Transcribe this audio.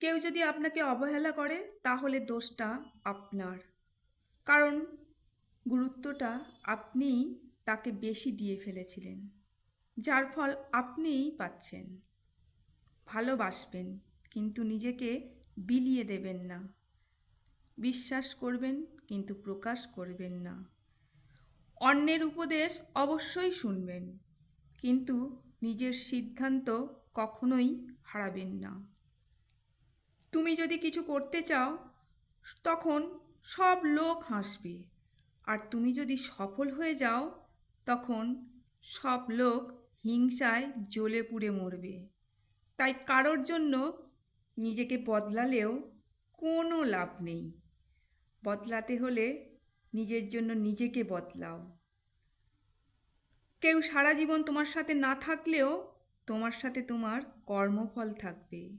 কেউ যদি আপনাকে অবহেলা করে তাহলে দোষটা আপনার। কারণ গুরুত্বটা আপনিই তাকে বেশি দিয়ে ফেলেছিলেন, যার ফল আপনিই পাচ্ছেন। ভালোবাসবেন, কিন্তু নিজেকে বিলিয়ে দেবেন না। বিশ্বাস করবেন, কিন্তু প্রকাশ করবেন না। অন্যের উপদেশ অবশ্যই শুনবেন, কিন্তু নিজের সিদ্ধান্ত কখনোই হারাবেন না। তুমি যদি কিছু করতে চাও, তখন সব লোক হাসবে, আর তুমি যদি সফল হয়ে যাও, তখন সব লোক হিংসায় জ্বলে পুড়ে মরবে। তাই কারোর জন্য নিজেকে বদলালেও কোনো লাভ নেই। বদলাতে হলে নিজের জন্য নিজেকে বদলাও। কেউ সারা জীবন তোমার সাথে না থাকলেও তোমার সাথে তোমার কর্মফল থাকবে।